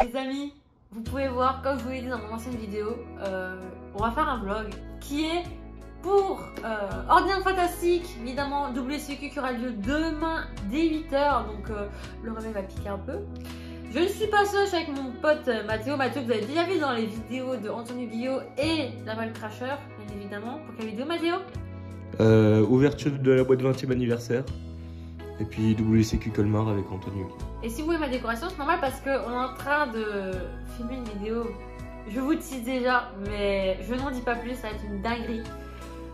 Les amis, vous pouvez voir, comme je vous l'ai dit dans mon ancienne vidéo, on va faire un vlog qui est pour Ordinateur Fantastique, évidemment WCQ qui aura lieu demain dès 8h, donc le réveil va piquer un peu. Je ne suis pas seule, je suis avec mon pote Mathéo. Mathéo que vous avez déjà vu dans les vidéos de Anthony Guillot et Naval Crasher, bien évidemment. Pour quelle vidéo, Mathéo? Ouverture de la boîte 20e anniversaire. Et puis WCQ Colmar avec Anthony Guillot. Et si vous voulez ma décoration, c'est normal parce qu'on est en train de filmer une vidéo. Je vous tease déjà, mais je n'en dis pas plus, ça va être une dinguerie.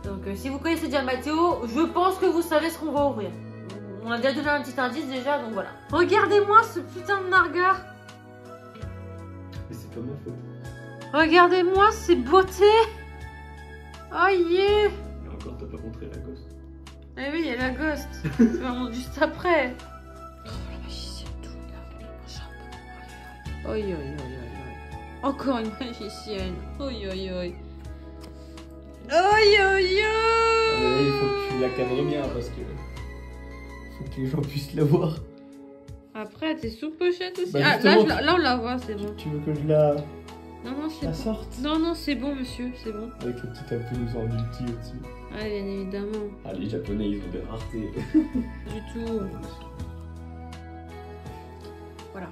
Donc si vous connaissez déjà Mathéo, je pense que vous savez ce qu'on va ouvrir. On a déjà donné un petit indice déjà, donc voilà. Regardez-moi ce putain de narga. Mais c'est pas ma faute. Regardez-moi ces beautés. Oh yeah. Et encore, t'as pas montré la Ghost. Eh oui, il y a la Ghost. C'est vraiment juste après. Oh la magicienne, tout, regardez mon chapeau. Oi oi oi oi. Encore une magicienne. Oi oi oi. Oi oi oi. Ah, mais là, il faut que tu la cadres bien parce que faut que les gens puissent la voir. Après, t'es sous pochette aussi. Bah, ah, là, on la voit, c'est bon. Tu veux que je la C'est bon. sorte? Non, c'est bon, monsieur, c'est bon. Avec le petit appelouse en multi au-dessus. Ah, bien évidemment. Ah, les Japonais, ils ont des raretés. Du tout. Voilà.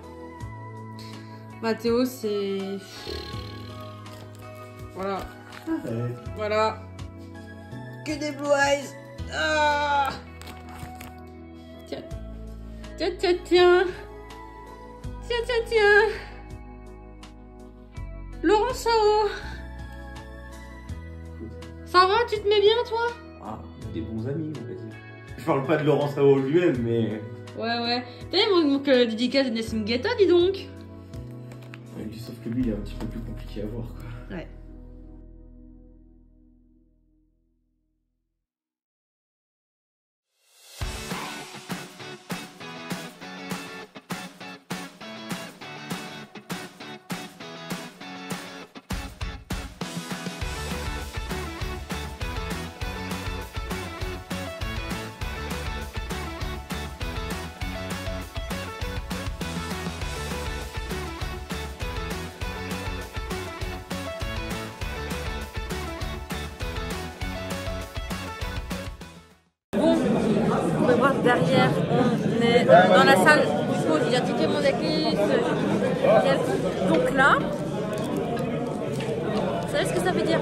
Mathéo, c'est... Voilà. Ouais. Voilà. Que des blue eyes. Ah. Tiens. Tiens. Laurent Sao. Ça va, tu te mets bien, toi? Ah, des bons amis, on va dire. Je parle pas de Laurent Sao lui-même, mais... Ouais. T'as mon dédicace de Nessim Guetta, dis donc. Ouais, sauf que lui, il est un petit peu plus compliqué à voir, quoi. Ouais. Vous pouvez voir derrière, on est dans la salle. Du coup, j'ai déjà tiqué mon decklist. Donc là, vous savez ce que ça veut dire?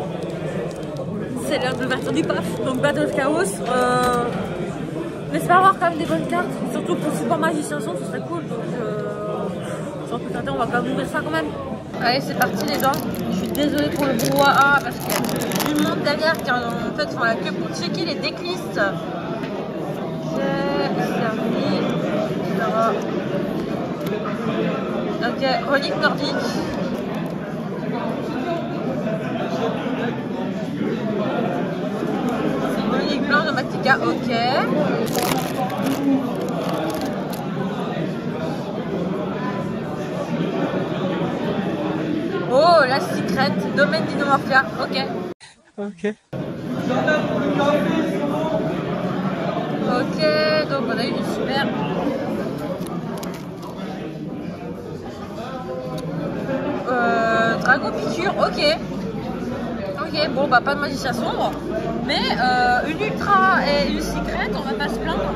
C'est l'heure de l'ouverture du PAF, donc Battle of Chaos. On espère avoir quand même des bonnes cartes, surtout pour Super Magicien Son, ce serait cool. Donc, sans plus tarder, on va quand même ouvrir ça quand même. Allez, c'est parti les gens. Je suis désolée pour le brouhaha parce qu'il y a du monde derrière qui en fait font la queue pour checker les decklists. Ok, relique nordique. C'est une relique blanche de Matika, ok. Oh, la secret, domaine d'Inomorphia, ok. Ok, donc on a eu une super. Dragon Piqûre, ok. Ok, bon bah pas de magicien sombre. Mais une ultra et une secret, on va pas se plaindre.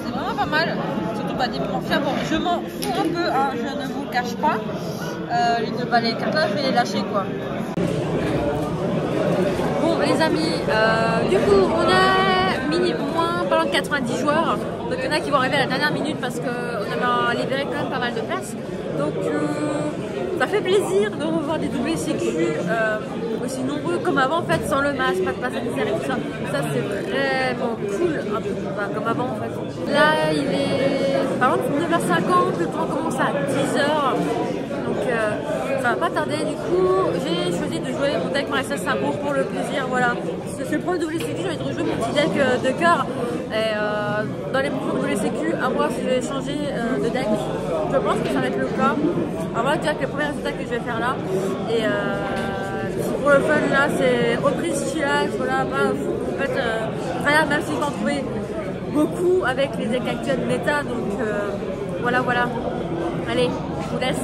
C'est vraiment pas mal. Surtout bah d'Inomorphia, bon je m'en fous un peu, hein, je ne vous le cache pas. Les cartes là je vais les lâcher quoi. Bon les amis, du coup on a moins pas loin de 90 joueurs. Donc il y en a qui vont arriver à la dernière minute parce qu'on a libéré quand même pas mal de places. Donc ça fait plaisir de revoir des WCQ aussi nombreux comme avant en fait, sans le masque, pas de passe sanitaire et tout ça. Ça c'est vraiment cool, un peu comme avant en fait. Là il est par exemple 9h50, le temps commence à 10h. Donc ça va pas tarder, du coup j'ai choisi de jouer mon deck Maréchal Saint-Beau pour le plaisir, voilà. C'est le premier WCQ, j'ai envie de rejouer mon petit deck de cœur. Et dans les prochains WCQ, à voir si je vais changer de deck. Je pense que ça va être le cas. Alors voilà déjà que les premiers résultats que je vais faire là. Et pour le fun là, c'est reprise chillax, voilà, pas en fait, rien, même si je vais en trouver beaucoup avec les decks actuels méta, donc voilà. Allez, je vous vous laisse.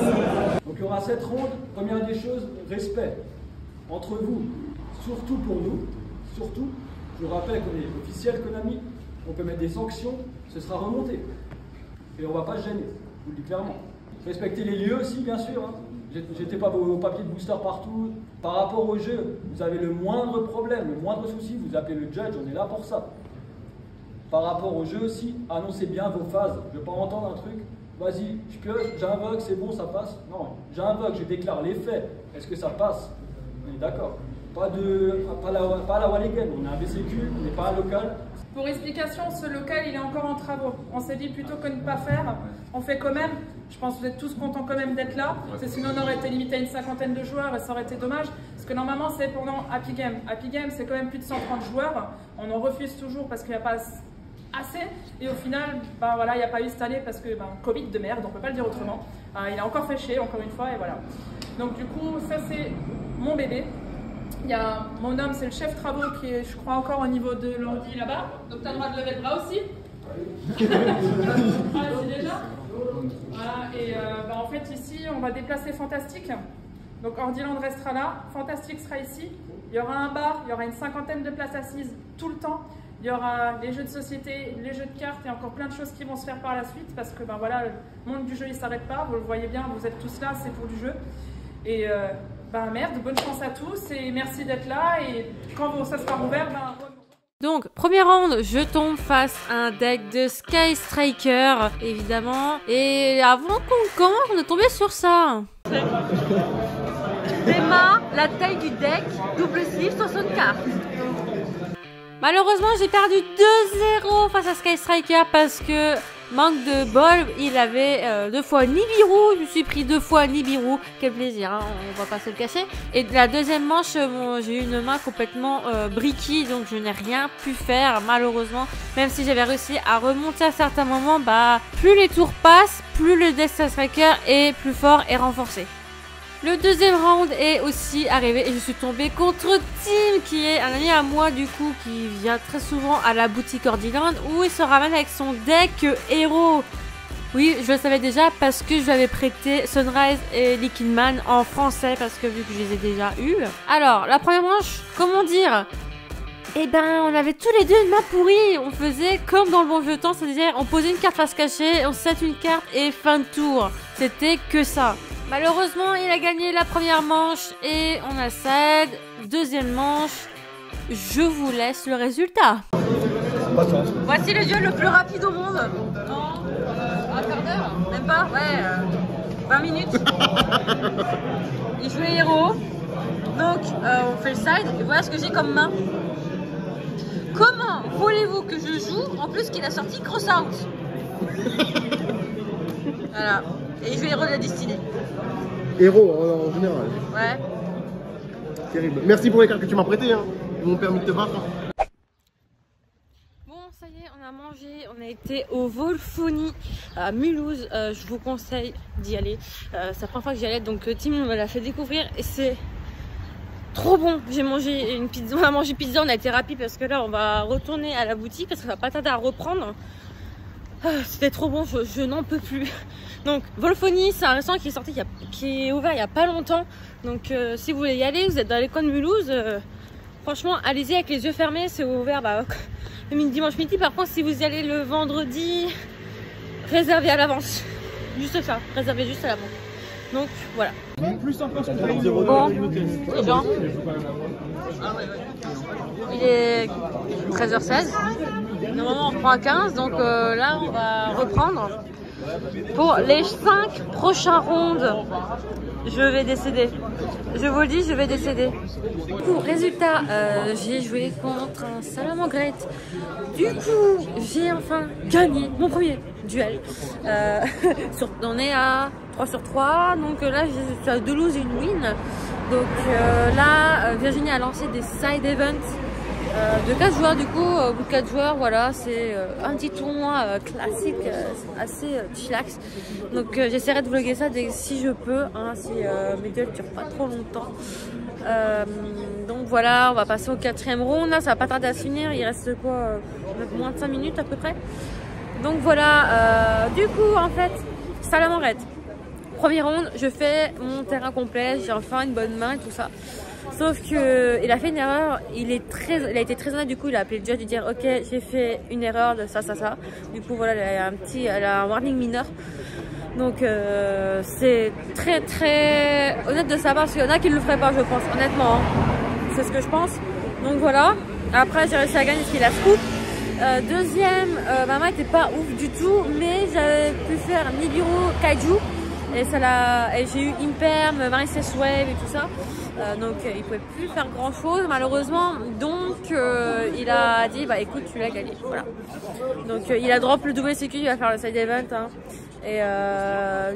Donc il y aura 7 rondes. Première des choses, respect entre vous, surtout pour nous. Surtout, je vous rappelle qu'on est officiel Konami, on peut mettre des sanctions, ce sera remonté. Et on ne va pas se gêner, je vous le dis clairement. Respectez les lieux aussi, bien sûr. Hein. Jetez pas vos papiers de booster partout. Par rapport au jeu, vous avez le moindre problème, le moindre souci, vous appelez le judge, on est là pour ça. Par rapport au jeu aussi, annoncez bien vos phases. Je ne veux pas entendre un truc, vas-y, je pioche, j'invoque, c'est bon, ça passe. Non, j'invoque, je déclare les faits. Est-ce que ça passe? On est d'accord. Pas la One Again, on est un BCQ, on n'est pas un local. Pour explication, ce local il est encore en travaux. On s'est dit plutôt que de ne pas faire, on fait quand même. Je pense que vous êtes tous contents quand même d'être là. Sinon on aurait été limité à une cinquantaine de joueurs et ça aurait été dommage. Parce que normalement c'est pendant Happy Game. Happy Game c'est quand même plus de 130 joueurs. On en refuse toujours parce qu'il n'y a pas assez. Et au final, ben voilà, il n'y a pas eu cette année parce que Covid de merde, on ne peut pas le dire autrement. Il a encore fait chier, encore une fois, et voilà. Donc du coup, ça c'est mon bébé. Il y a mon homme, c'est le chef travaux qui est, je crois, encore au niveau de l'ordi là-bas. Donc tu as le droit de lever le bras aussi. Voilà, c'est déjà. Voilà, et en fait ici, on va déplacer Fantastique. Donc Ordiland restera là, Fantastique sera ici. Il y aura un bar, il y aura une cinquantaine de places assises tout le temps. Il y aura les jeux de société, les jeux de cartes et encore plein de choses qui vont se faire par la suite parce que voilà, le monde du jeu il ne s'arrête pas. Vous le voyez bien, vous êtes tous là, c'est pour du jeu. Et merde, bonne chance à tous et merci d'être là. Et quand ça sera ouvert, Donc, première round, je tombe face à un deck de Sky Striker, évidemment. Et avant qu'on commence, on est tombé sur ça. Théma, la taille du deck, double sleeve, 60 cartes. Malheureusement, j'ai perdu 2-0 face à Sky Striker parce que, manque de bol, il avait 2 fois Nibiru. Je me suis pris 2 fois Nibiru. Quel plaisir, hein, on va pas se le cacher. Et de la deuxième manche, j'ai eu une main complètement bricky, donc je n'ai rien pu faire, malheureusement. Même si j'avais réussi à remonter à certains moments, plus les tours passent, plus le deck Sky Striker est plus fort et renforcé. Le deuxième round est aussi arrivé et je suis tombée contre Tim qui est un ami à moi du coup qui vient très souvent à la boutique Ordiland où il se ramène avec son deck héros. Oui, je le savais déjà parce que je lui avais prêté Sunrise et Liquid Man en français parce que vu que je les ai déjà eus. Alors, la première manche, comment dire? Eh ben, on avait tous les deux une main pourrie. On faisait comme dans le bon vieux temps, c'est-à-dire on posait une carte face cachée, on set une carte et fin de tour. C'était que ça. Malheureusement, il a gagné la première manche et on a cède. Deuxième manche, je vous laisse le résultat. Voici le duel le plus rapide au monde. En un quart d'heure? Même pas? Ouais, 20 minutes. Il jouait héros. Donc, on fait le side et voilà ce que j'ai comme main. Comment voulez-vous que je joue en plus qu'il a sorti Cross Out? Voilà. Et il joue héros de la destinée. Héros en général. Ouais. Terrible. Merci pour les cartes que tu m'as prêtées. Hein. Ils m'ont permis de te battre. Bon, ça y est, on a mangé. On a été au Wolfoni à Mulhouse. Je vous conseille d'y aller. C'est la première fois que j'y allais. Donc, Tim me l'a fait découvrir. Et c'est trop bon. J'ai mangé une pizza. On a mangé pizza. On a été rapide parce que là, on va retourner à la boutique parce que ça va pas tarder à reprendre. C'était trop bon, je n'en peux plus. Donc Wolfoni, c'est un restaurant qui est sorti, qui est ouvert il n'y a pas longtemps. Donc si vous voulez y aller, vous êtes dans les coins de Mulhouse, franchement allez-y avec les yeux fermés, c'est ouvert le dimanche midi. Par contre si vous y allez le vendredi, réservez à l'avance. Juste ça, réservez juste à l'avance. Donc voilà. Bon, les gens, il est 13h16. Normalement on reprend à 15, donc là on va reprendre. Pour les 5 prochains rounds, je vais décéder. Je vous le dis, je vais décéder. Du coup, résultat, j'ai joué contre un Salamangreat. Du coup, j'ai enfin gagné mon premier duel. On est à 3 sur 3, donc là, je suis à 2 lose et une win. Donc là, Virginie a lancé des side events. De 4 joueurs du coup, au bout de 4 joueurs, voilà, c'est un petit tournoi classique, assez chillax. Donc j'essaierai de vlogger ça si je peux, hein, si mes duels ne durent pas trop longtemps. Donc voilà, on va passer au 4e round, là ça va pas tarder à se finir, il reste quoi, moins de 5 minutes à peu près. Donc voilà, du coup en fait, Salamangreat, Première ronde, je fais mon terrain complet, j'ai enfin une bonne main et tout ça. Sauf que il a fait une erreur, il a été très honnête, du coup il a appelé le judge de dire ok j'ai fait une erreur de ça. Du coup voilà, elle a un warning mineur. Donc c'est très honnête de sa part, parce qu'il y en a qui ne le feraient pas je pense, honnêtement. Hein. C'est ce que je pense. Donc voilà, après j'ai réussi à gagner parce qu'il a scoop. Deuxième, ma main n'était pas ouf du tout, mais j'avais pu faire Nibiru Kaiju. Et j'ai eu Imperm, Marices Wave et tout ça. Donc il pouvait plus faire grand chose malheureusement. Donc il a dit bah écoute tu l'as gagné. Voilà. Donc il a drop le WCQ, il va faire le side event. Hein. Et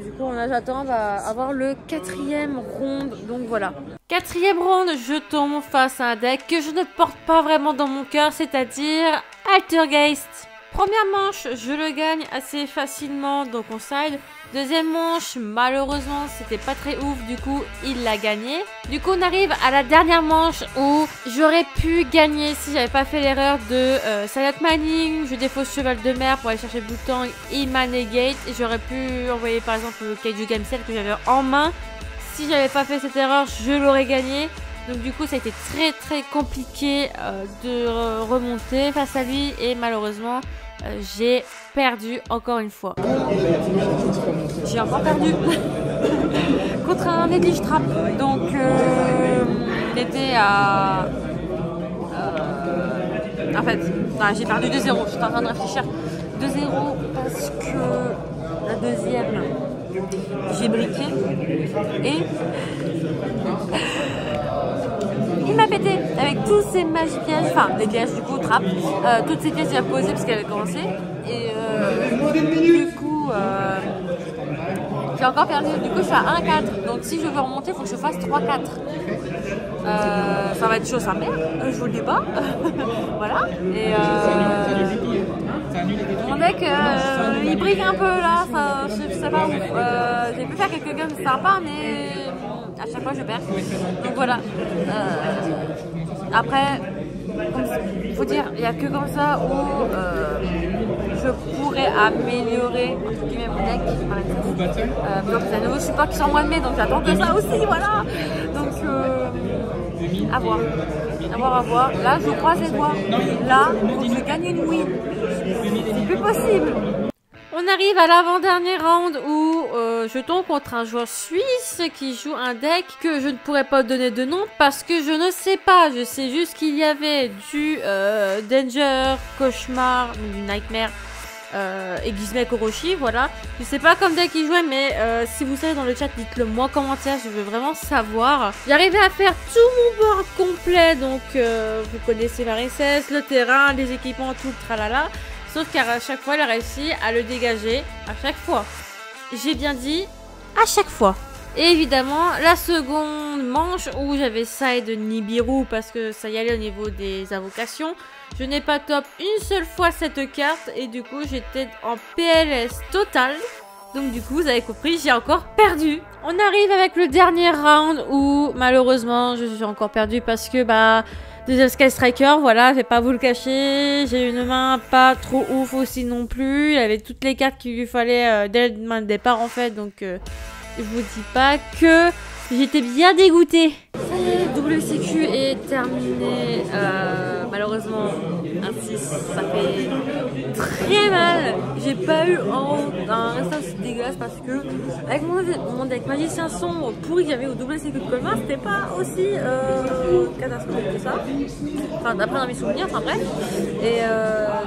du coup j'attends avoir le 4e round. Donc voilà. 4e round, je tombe face à un deck que je ne porte pas vraiment dans mon cœur, c'est-à-dire Altergeist. Première manche, je le gagne assez facilement, donc on side. Deuxième manche, malheureusement, c'était pas très ouf, du coup, il l'a gagné. Du coup, on arrive à la dernière manche où j'aurais pu gagner si j'avais pas fait l'erreur de Silent Mining. Je défausse cheval de mer pour aller chercher Boutang, il m'a negate. Et j'aurais pu envoyer par exemple le Kaiju Game Set que j'avais en main. Si j'avais pas fait cette erreur, je l'aurais gagné. Donc du coup, ça a été très compliqué de remonter face à lui. Et malheureusement, j'ai perdu encore une fois. J'ai encore perdu contre un Neglige Trap. Donc il était à... en fait, j'ai perdu 2-0. J'étais en train de réfléchir. 2-0 parce que la deuxième, j'ai briqué. Et... il m'a pété avec tous ces magies pièges, enfin des pièges du coup, trappe, toutes ces pièces j'ai posées parce qu'elle avait commencé. Et du coup, j'ai encore perdu. Du coup, je suis à 1-4. Donc si je veux remonter, il faut que je fasse 3-4. Ça va être chaud sa mère, je vous le dis pas. Voilà. Et mon deck, il brille un peu là, je sais pas où. J'ai pu faire quelques games sympas, mais à chaque fois je perds. Donc voilà. Après, il faut dire, il n'y a que comme ça où je pourrais améliorer entre guillemets mon deck. Donc c'est un nouveau support qui sort en mois de mai, donc j'attends que ça aussi, voilà. Donc à voir. À voir. Là, je croise les doigts. Là, je gagne une win. C'est plus possible. On arrive à l'avant-dernier round où je tombe contre un joueur suisse qui joue un deck que je ne pourrais pas donner de nom parce que je ne sais pas. Je sais juste qu'il y avait du Danger, Cauchemar, du Nightmare et Gizmek Orochi, voilà. Je sais pas comme deck il jouait, mais si vous savez dans le chat, dites-le moi en commentaire, je veux vraiment savoir. J'arrivais à faire tout mon board complet, donc vous connaissez Marices, le terrain, les équipements, tout le tralala. Sauf qu'à chaque fois, elle a réussi à le dégager. À chaque fois. J'ai bien dit à chaque fois. Et évidemment, la seconde manche où j'avais side Nibiru parce que ça y allait au niveau des invocations. Je n'ai pas top une seule fois cette carte et du coup, j'étais en PLS total. Donc du coup, vous avez compris, j'ai encore perdu. On arrive avec le dernier round où malheureusement, je suis encore perdu parce que deuxième Sky Striker, voilà, je vais pas vous le cacher. J'ai une main pas trop ouf aussi non plus. Il avait toutes les cartes qu'il lui fallait dès le main de départ en fait. Donc je vous dis pas que j'étais bien dégoûtée. Ça y est, WCQ est terminé. Malheureusement, un 6, ça fait très mal. J'ai pas eu un résultat aussi dégueulasse parce que avec mon deck magicien sombre pourri que j'avais au WCQ de Colmar, c'était pas aussi catastrophique que ça. Enfin, d'après mes souvenirs, enfin bref. Et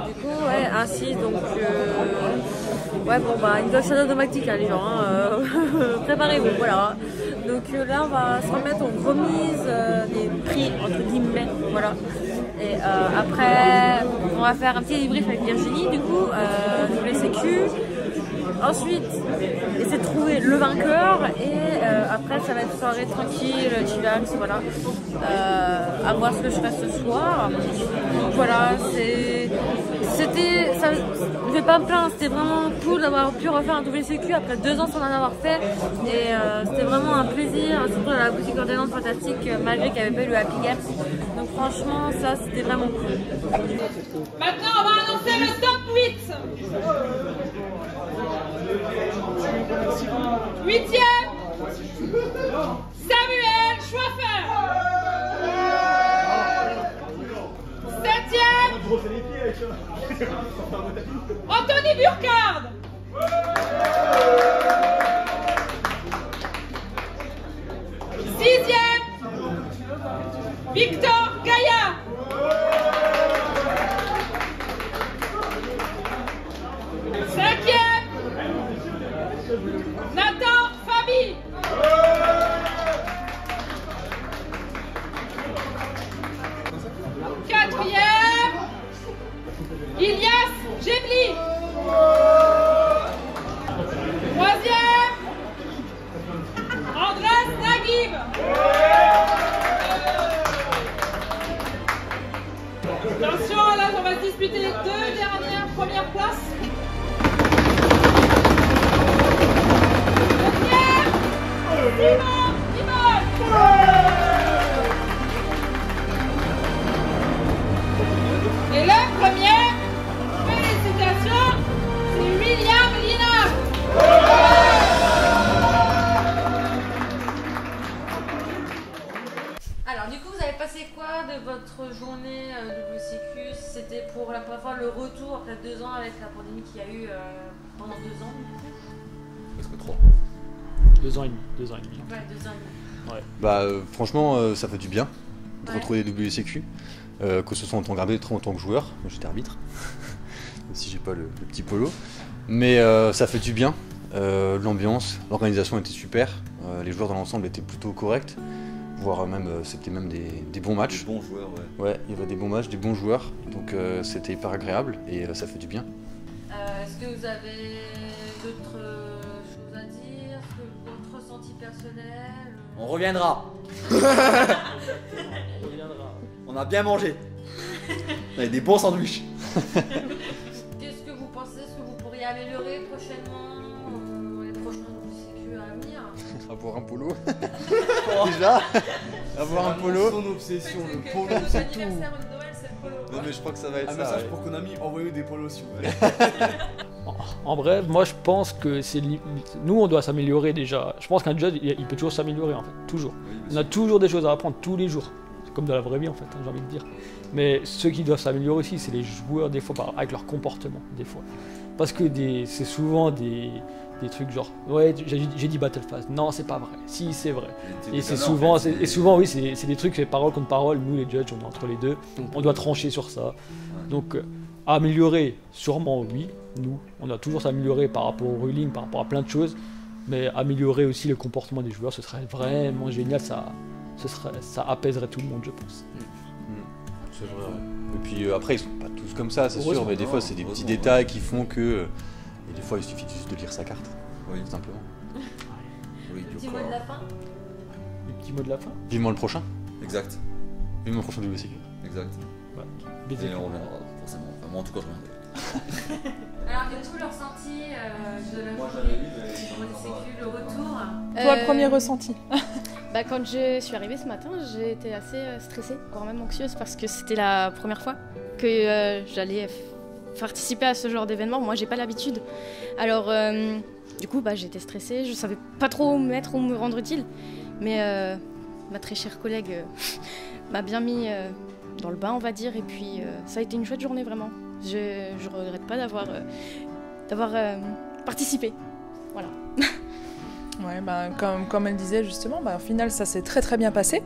du coup, ouais, un 6, donc ouais, bon, une Golf Shadow Domactique, hein, les gens, préparez-vous, voilà. Donc là, on va se remettre en remise des prix, entre guillemets, voilà. Et après, on va faire un petit débrief avec Virginie, du coup, WCQ. Ensuite, essayer de trouver le vainqueur et après, ça va être soirée tranquille, chillax, voilà. À voir ce que je ferai ce soir. Donc voilà, je vais pas me plaindre, c'était vraiment cool d'avoir pu refaire un WCQ après 2 ans sans en avoir fait. Et c'était vraiment un plaisir, surtout dans la boutique ordonnante fantastique, malgré qu'il n'y avait pas eu le Happy Games. Donc franchement, ça c'était vraiment cool. Maintenant, on va annoncer le top 8. 8e, Samuel Schwaffer. 7e, Anthony Burkhardt. 6e, Victor Gaillard. 5e, Nathan Fabi. 4e, Ilias Gebli. 3e, Andras Naguib. Attention, là on va se disputer les 2 dernières premières places. Et le premier, félicitations, c'est William Lina. Alors du coup, vous avez passé quoi de votre journée de WCQ? C'était pour la première fois le retour après 2 ans avec la pandémie qu'il y a eu pendant 2 ans. Presque 3. 2 ans et demi. 2 ans et demi. Ouais, 2 ans et demi. Ouais. Bah franchement ça fait du bien de Ouais. retrouver les WCQ, que ce soit en tant qu'arbitre ou en tant que joueur. Moi j'étais arbitre, même si j'ai pas le petit polo. Mais ça fait du bien, l'ambiance, l'organisation était super, les joueurs dans l'ensemble étaient plutôt corrects, voire même c'était même des bons matchs. Des bons joueurs, ouais. Ouais, il y avait des bons matchs, des bons joueurs, donc c'était hyper agréable et ça fait du bien. Est-ce que vous avez d'autres choses à dire? Est-ce que votre ressenti personnel? On reviendra. On a bien mangé. On avait des bons sandwichs. Qu'est-ce que vous pensez? Est-ce que vous pourriez améliorer prochainement les prochains WCQ à venir? Avoir un polo. Déjà, avoir un polo. Son obsession, le polo, Cadeau c'est tout. d'anniversaire de Noël, c'est le polo. Non mais je crois que ça va être Un ça. message ouais. pour Konami, envoyez des polos si vous voulez. En bref, moi je pense que nous on doit s'améliorer déjà. Je pense qu'un judge il peut toujours s'améliorer en fait, toujours. On a toujours des choses à apprendre tous les jours. C'est comme dans la vraie vie en fait, j'ai envie de dire. Mais ceux qui doivent s'améliorer aussi, c'est les joueurs des fois avec leur comportement des fois. Parce que c'est souvent des trucs genre ouais j'ai dit Battle Phase, non c'est pas vrai, si c'est vrai. Et c'est souvent, oui c'est des trucs, c'est parole contre parole, nous les judges on est entre les deux, on doit trancher sur ça. Donc améliorer, sûrement oui, nous on doit toujours s'améliorer par rapport au ruling, par rapport à plein de choses, mais améliorer aussi le comportement des joueurs, ce serait vraiment génial, ça apaiserait tout le monde je pense. C'est vrai. Et puis après, ils sont pas tous comme ça, c'est sûr, Heureusement. mais des fois, c'est des petits détails qui font que. Et des fois, il suffit juste de lire sa carte, Oui, tout simplement. oui, Petit mot de la fin? Le petit mot de la fin. Vivement le prochain. Exact, Vivement le prochain WCQ. exact. BZQ. Et on reviendra, forcément. Enfin, moi en tout cas, je reviendrai. Alors, quel est tout le ressenti de la journée du WCQ, le retour? Toi, le premier ressenti. Bah, quand je suis arrivée ce matin, j'ai été assez stressée, voire même anxieuse, parce que c'était la première fois que j'allais participer à ce genre d'événement. Moi, j'ai pas l'habitude. Alors, du coup, j'étais stressée, je savais pas trop où me mettre, où me rendre utile. Mais ma très chère collègue m'a bien mis dans le bain, on va dire, et puis ça a été une chouette journée, vraiment. Je regrette pas d'avoir participé. Voilà. Ouais, comme elle disait justement, au final ça s'est très très bien passé.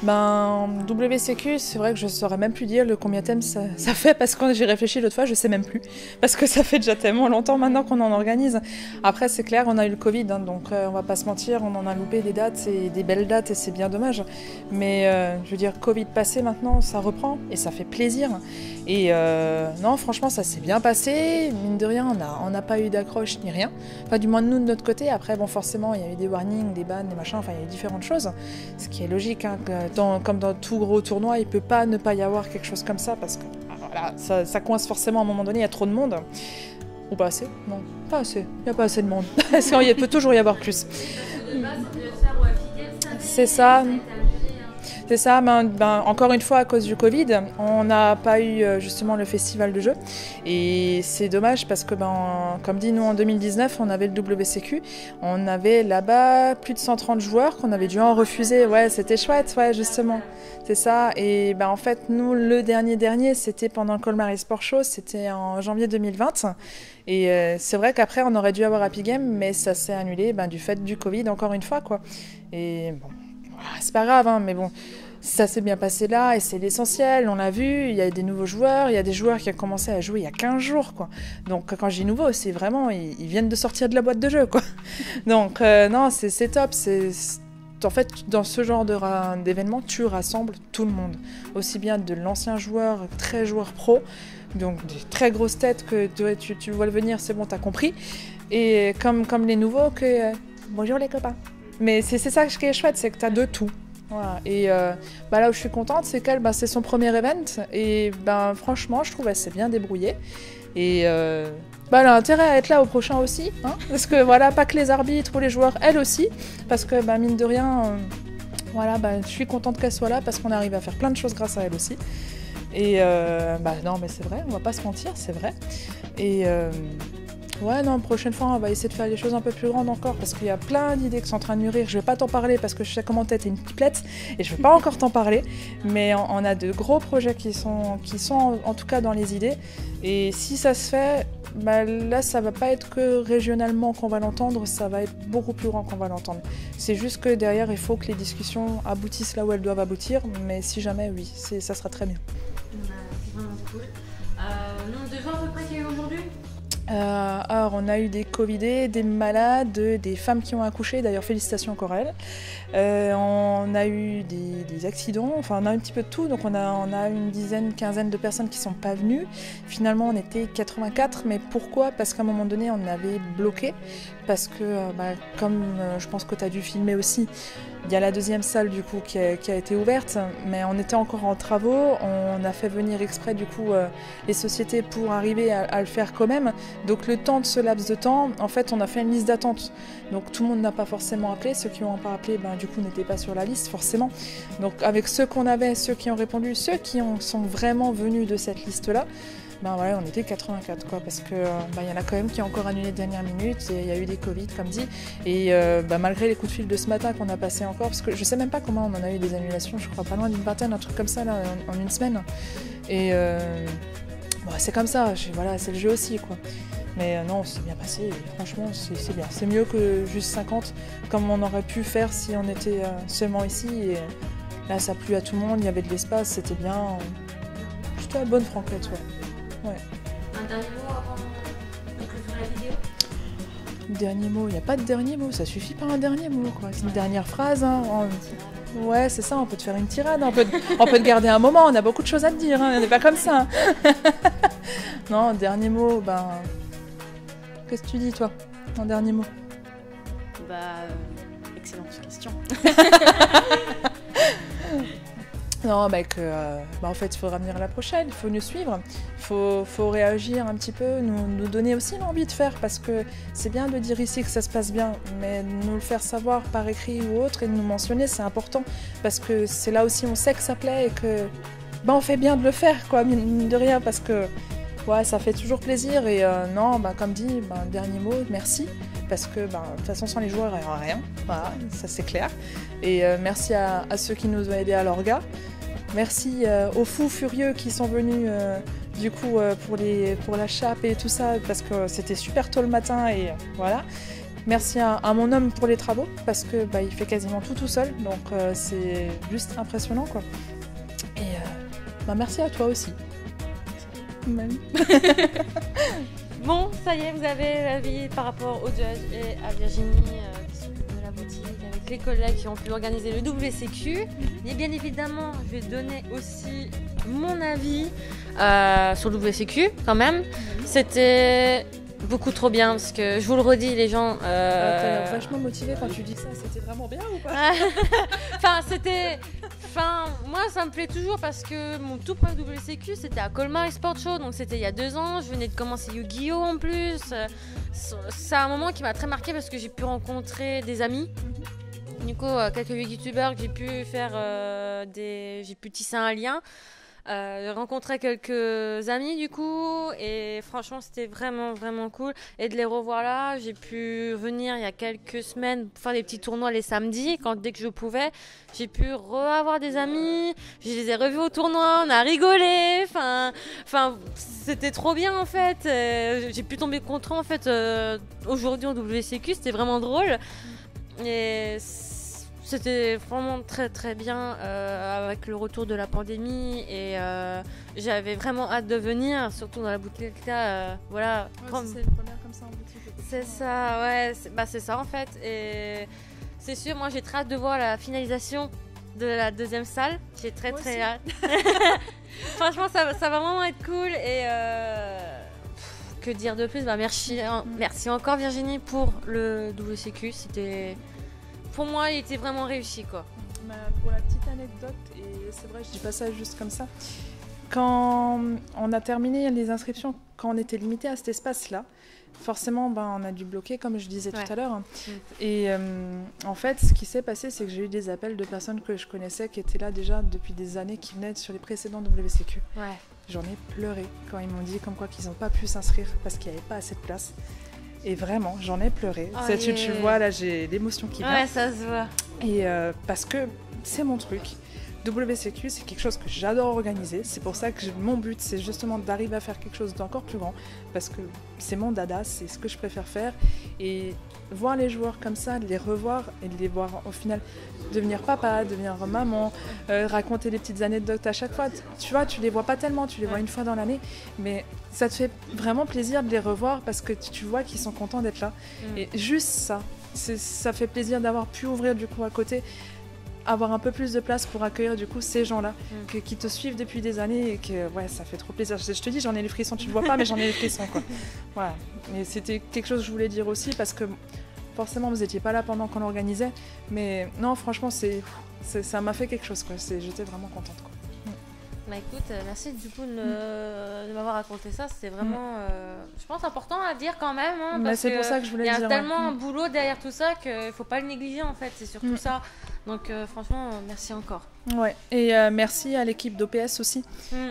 WCQ, c'est vrai que je saurais même plus dire le combien thème ça fait, parce que quand j'ai réfléchi l'autre fois, je sais même plus. Parce que ça fait déjà tellement longtemps maintenant qu'on en organise. Après c'est clair, on a eu le Covid, donc on va pas se mentir, on en a loupé des dates, et des belles dates, et c'est bien dommage. Mais je veux dire, Covid passé maintenant, ça reprend, et ça fait plaisir. Et non, franchement, ça s'est bien passé. Mine de rien, on n'a pas eu d'accroche ni rien. Enfin, du moins, nous, de notre côté. Après, bon, forcément, il y avait des warnings, des bans, des machins, enfin il y a différentes choses. Ce qui est logique, hein, comme dans tout gros tournoi, il ne peut pas ne pas y avoir quelque chose comme ça parce que voilà, ça coince forcément à un moment donné, il y a trop de monde. Ou pas assez? Non, pas assez. Il n'y a pas assez de monde. Parce qu'il peut toujours y avoir plus. C'est ça. C'est ça, encore une fois à cause du Covid, on n'a pas eu justement le festival de jeux et c'est dommage parce que comme dit nous en 2019 on avait le WCQ, on avait là-bas plus de 130 joueurs qu'on avait dû en refuser, ouais c'était chouette, ouais justement, c'est ça et en fait nous le dernier c'était pendant le Colmar Esport Show, c'était en janvier 2020 et c'est vrai qu'après on aurait dû avoir Happy Game mais ça s'est annulé du fait du Covid encore une fois quoi et bon. C'est pas grave, hein, mais bon, ça s'est bien passé là et c'est l'essentiel. On l'a vu, il y a des nouveaux joueurs, il y a des joueurs qui ont commencé à jouer il y a 15 jours, quoi. Donc quand je dis nouveau, c'est vraiment, ils viennent de sortir de la boîte de jeu, quoi. Donc non, c'est top. En fait, dans ce genre d'événement, tu rassembles tout le monde. Aussi bien de l'ancien joueur, très joueur pro, donc des très grosses têtes que tu vois le venir, c'est bon, t'as compris. Et comme les nouveaux, que bonjour les copains. Mais c'est ça qui est chouette, c'est que tu as de tout. Voilà. Et là où je suis contente, c'est qu'elle, c'est son premier event. Et franchement, je trouve qu'elle s'est bien débrouillée. Et elle a intérêt à être là au prochain aussi. Hein, parce que voilà, pas que les arbitres ou les joueurs, elle aussi. Parce que mine de rien, je suis contente qu'elle soit là parce qu'on arrive à faire plein de choses grâce à elle aussi. Et non, mais c'est vrai, on va pas se mentir, c'est vrai. Et ouais, non, prochaine fois, on va essayer de faire des choses un peu plus grandes encore parce qu'il y a plein d'idées qui sont en train de mûrir. Je vais pas t'en parler parce que je sais comment t'es une pipelette et je vais pas encore t'en parler. Mais on a de gros projets qui sont en tout cas dans les idées. Et si ça se fait, là, ça va pas être que régionalement qu'on va l'entendre, ça va être beaucoup plus grand qu'on va l'entendre. C'est juste que derrière, il faut que les discussions aboutissent là où elles doivent aboutir. Mais si jamais, oui, ça sera très bien. C'est vraiment cool. Nombre de joueurs à peu près qu'il y a eu aujourd'hui ? Alors, on a eu des Covidés, des malades, des femmes qui ont accouché, d'ailleurs félicitations encore à elles. On a eu des accidents, enfin on a un petit peu de tout, donc on a une quinzaine de personnes qui ne sont pas venues. Finalement on était 84, mais pourquoi ? Parce qu'à un moment donné on avait bloqué, parce que comme je pense que tu as dû filmer aussi, il y a la deuxième salle du coup qui a été ouverte, mais on était encore en travaux, on a fait venir exprès du coup les sociétés pour arriver à le faire quand même. Donc le temps de ce laps de temps, en fait on a fait une liste d'attente. Donc tout le monde n'a pas forcément appelé, ceux qui n'ont pas appelé du coup n'étaient pas sur la liste forcément. Donc avec ceux qu'on avait, ceux qui ont répondu, ceux qui sont vraiment venus de cette liste-là, on était 84 quoi, parce que y en a quand même qui ont encore annulé de dernière minute et il y a eu des Covid comme dit et malgré les coups de fil de ce matin qu'on a passé encore, parce que je sais même pas comment on en a eu des annulations, je crois pas loin d'une vingtaine, un truc comme ça là en une semaine et c'est comme ça, c'est le jeu aussi quoi. Mais non, c'est bien passé, et franchement c'est bien, c'est mieux que juste 50 comme on aurait pu faire si on était seulement ici et là ça a plu à tout le monde, il y avait de l'espace, c'était bien, c'était la bonne franquette ouais. Un dernier mot avant de clôturer la vidéo ? Dernier mot, il n'y a pas de dernier mot, ça suffit pas un dernier mot quoi. C'est une dernière phrase, hein. Ouais c'est ça, on peut te faire une tirade, on peut te garder un moment, on a beaucoup de choses à te dire, hein. On n'est pas comme ça. Hein. Non, dernier mot, qu'est-ce que tu dis toi, un dernier mot ? Excellente question. Non, en fait, il faudra venir à la prochaine, il faut nous suivre, il faut réagir un petit peu, nous donner aussi l'envie de faire, parce que c'est bien de dire ici que ça se passe bien, mais nous le faire savoir par écrit ou autre et de nous mentionner, c'est important, parce que c'est là aussi on sait que ça plaît et que on fait bien de le faire, quoi, mine de rien, parce que ça fait toujours plaisir et comme dit, dernier mot, merci. Parce que de toute façon sans les joueurs il n'y aura rien, voilà, ça c'est clair. Et merci à ceux qui nous ont aidés à l'orga. Merci aux fous furieux qui sont venus du coup pour la chape et tout ça, parce que c'était super tôt le matin et voilà. Merci à mon homme pour les travaux, parce que il fait quasiment tout seul, donc c'est juste impressionnant quoi. Et merci à toi aussi. Même. Bon, ça y est, vous avez l'avis par rapport au judge et à Virginie qui s'occupe de la boutique, avec les collègues qui ont pu organiser le WCQ. Et bien évidemment, je vais donner aussi mon avis sur le WCQ quand même. C'était beaucoup trop bien parce que je vous le redis les gens. T'as l'air vachement motivé quand tu dis ça, c'était vraiment bien ou pas? Moi ça me plaît toujours parce que mon tout premier WCQ c'était à Colmar Export Show, donc c'était il y a 2 ans, je venais de commencer Yu-Gi-Oh en plus. C'est un moment qui m'a très marqué parce que j'ai pu rencontrer des amis. Du coup, quelques youtubeurs que j'ai pu faire j'ai pu tisser un lien. J'ai rencontré quelques amis du coup et franchement c'était vraiment vraiment cool et de les revoir là. J'ai pu venir il y a quelques semaines faire des petits tournois les samedis dès que je pouvais. J'ai pu revoir des amis, je les ai revus au tournoi, on a rigolé, enfin c'était trop bien en fait. J'ai pu tomber contre eux en fait aujourd'hui en WCQ, c'était vraiment drôle et c'était vraiment très très bien avec le retour de la pandémie et j'avais vraiment hâte de venir, surtout dans la boutique là. Voilà. Ouais, c'est une première comme ça en boutique. C'est ça, ouais, c'est ça en fait. Et c'est sûr, moi j'ai très hâte de voir la finalisation de la 2e salle. J'ai très très hâte. Franchement, ça va vraiment être cool et que dire de plus? Merci encore Virginie pour le WCQ. Pour moi, il était vraiment réussi, quoi. Pour la petite anecdote, et c'est vrai, je dis pas ça juste comme ça, quand on a terminé les inscriptions, quand on était limité à cet espace-là, forcément, on a dû bloquer, comme je disais tout à l'heure. Et en fait, ce qui s'est passé, c'est que j'ai eu des appels de personnes que je connaissais, qui étaient là déjà depuis des années, qui venaient sur les précédents WCQ. Ouais. J'en ai pleuré quand ils m'ont dit comme quoi qu'ils n'ont pas pu s'inscrire parce qu'il n'y avait pas assez de place. Et vraiment, j'en ai pleuré. Tu vois, là, j'ai l'émotion qui vient. Ouais, ça se voit. Et parce que c'est mon truc. WCQ, c'est quelque chose que j'adore organiser. C'est pour ça que mon but, c'est justement d'arriver à faire quelque chose d'encore plus grand. Parce que c'est mon dada, c'est ce que je préfère faire. Et voir les joueurs comme ça, de les revoir et de les voir au final devenir papa, devenir maman, raconter des petites anecdotes à chaque fois. Tu vois, tu les vois pas tellement, tu les vois une fois dans l'année. Mais ça te fait vraiment plaisir de les revoir parce que tu vois qu'ils sont contents d'être là. Et juste ça, ça fait plaisir d'avoir pu ouvrir du coup à côté, avoir un peu plus de place pour accueillir du coup ces gens-là qui te suivent depuis des années et que ça fait trop plaisir. Je te dis, j'en ai les frissons, tu le vois pas mais j'en ai les frissons quoi. Voilà. Et c'était quelque chose que je voulais dire aussi parce que forcément vous étiez pas là pendant qu'on l'organisait, mais non franchement ça m'a fait quelque chose quoi. J'étais vraiment contente quoi. Bah écoute, merci du coup de m'avoir raconté ça, c'était vraiment, je pense, important à dire quand même. Hein, parce c'est pour ça que je voulais dire. Il y a tellement un boulot derrière tout ça qu'il ne faut pas le négliger en fait, c'est surtout ça. Donc franchement, merci encore. Ouais, et merci à l'équipe d'OPS aussi.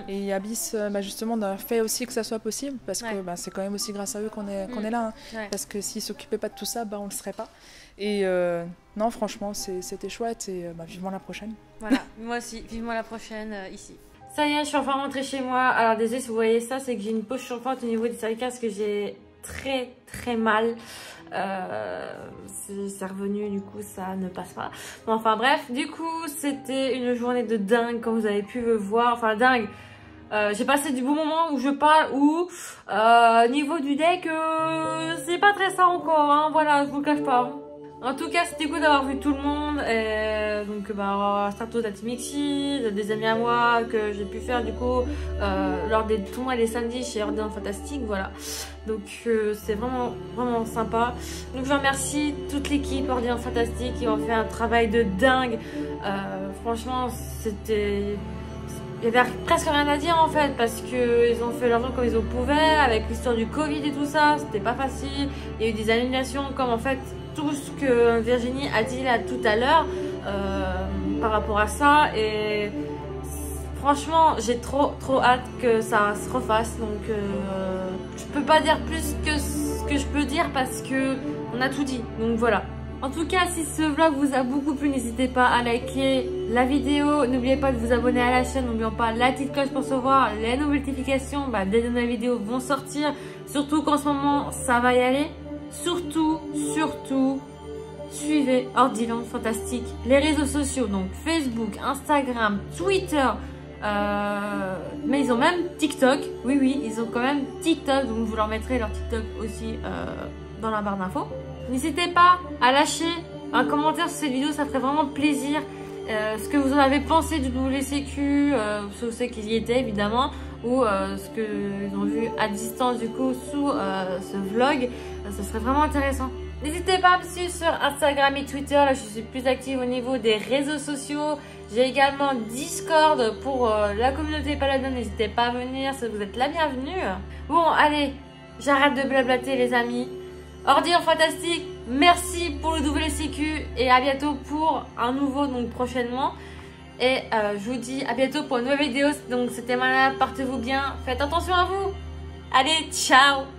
Et Abyss, justement, d'avoir fait aussi que ça soit possible, parce que c'est quand même aussi grâce à eux qu'on est là. Hein, parce que s'ils ne s'occupaient pas de tout ça, on ne le serait pas. Et non, franchement, c'était chouette et vivement la prochaine. Voilà, moi aussi, vivement la prochaine ici. Ça y est, je suis enfin rentrée chez moi. Alors désolé si vous voyez ça, c'est que j'ai une poche chauffante au niveau des cervicales parce que j'ai très très mal. C'est revenu, du coup ça ne passe pas. Bon, enfin bref, du coup c'était une journée de dingue comme vous avez pu le voir. Enfin dingue. J'ai passé du bon moment où je parle, où niveau du deck, c'est pas très ça encore. Hein, voilà, je vous le cache pas. En tout cas, c'était cool d'avoir vu tout le monde. Et donc, Stratos, la Team Xy, des amis à moi que j'ai pu faire du coup lors des tournois les samedis chez Ordinance Fantastique. Voilà. Donc, c'est vraiment, vraiment sympa. Donc, je remercie toute l'équipe Ordinance Fantastique qui ont fait un travail de dingue. Franchement, c'était. Il n'y avait presque rien à dire en fait parce qu'ils ont fait leur job comme ils pouvaient avec l'histoire du Covid et tout ça. C'était pas facile. Il y a eu des annulations comme en fait tout ce que Virginie a dit là tout à l'heure par rapport à ça. Et franchement, j'ai trop hâte que ça se refasse. Donc je peux pas dire plus que ce que je peux dire parce que on a tout dit. Donc voilà. En tout cas, si ce vlog vous a beaucoup plu, n'hésitez pas à liker la vidéo. N'oubliez pas de vous abonner à la chaîne. N'oubliez pas la petite cloche pour recevoir les notifications dès que de nouvelles vidéos vont sortir. Surtout qu'en ce moment, ça va y aller. Surtout, suivez Ordiland Fantastique, les réseaux sociaux, donc Facebook, Instagram, Twitter. Mais ils ont même TikTok. Oui, ils ont quand même TikTok. Donc je vous leur mettrai leur TikTok aussi dans la barre d'infos. N'hésitez pas à lâcher un commentaire sur cette vidéo, ça ferait vraiment plaisir. Ce que vous en avez pensé du WCQ, je sais qu'ils y étaient évidemment. ou ce qu'ils ont vu à distance du coup sous ce vlog. Ce serait vraiment intéressant. N'hésitez pas à me suivre sur Instagram et Twitter, là je suis plus active au niveau des réseaux sociaux. J'ai également Discord pour la communauté Paladin, n'hésitez pas à venir, vous êtes la bienvenue. Bon allez, j'arrête de blablater les amis. Ordure fantastique, merci pour le WCQ et à bientôt pour un nouveau donc prochainement. Et je vous dis à bientôt pour une nouvelle vidéo. Donc c'était Malin, portez-vous bien, faites attention à vous. Allez, ciao.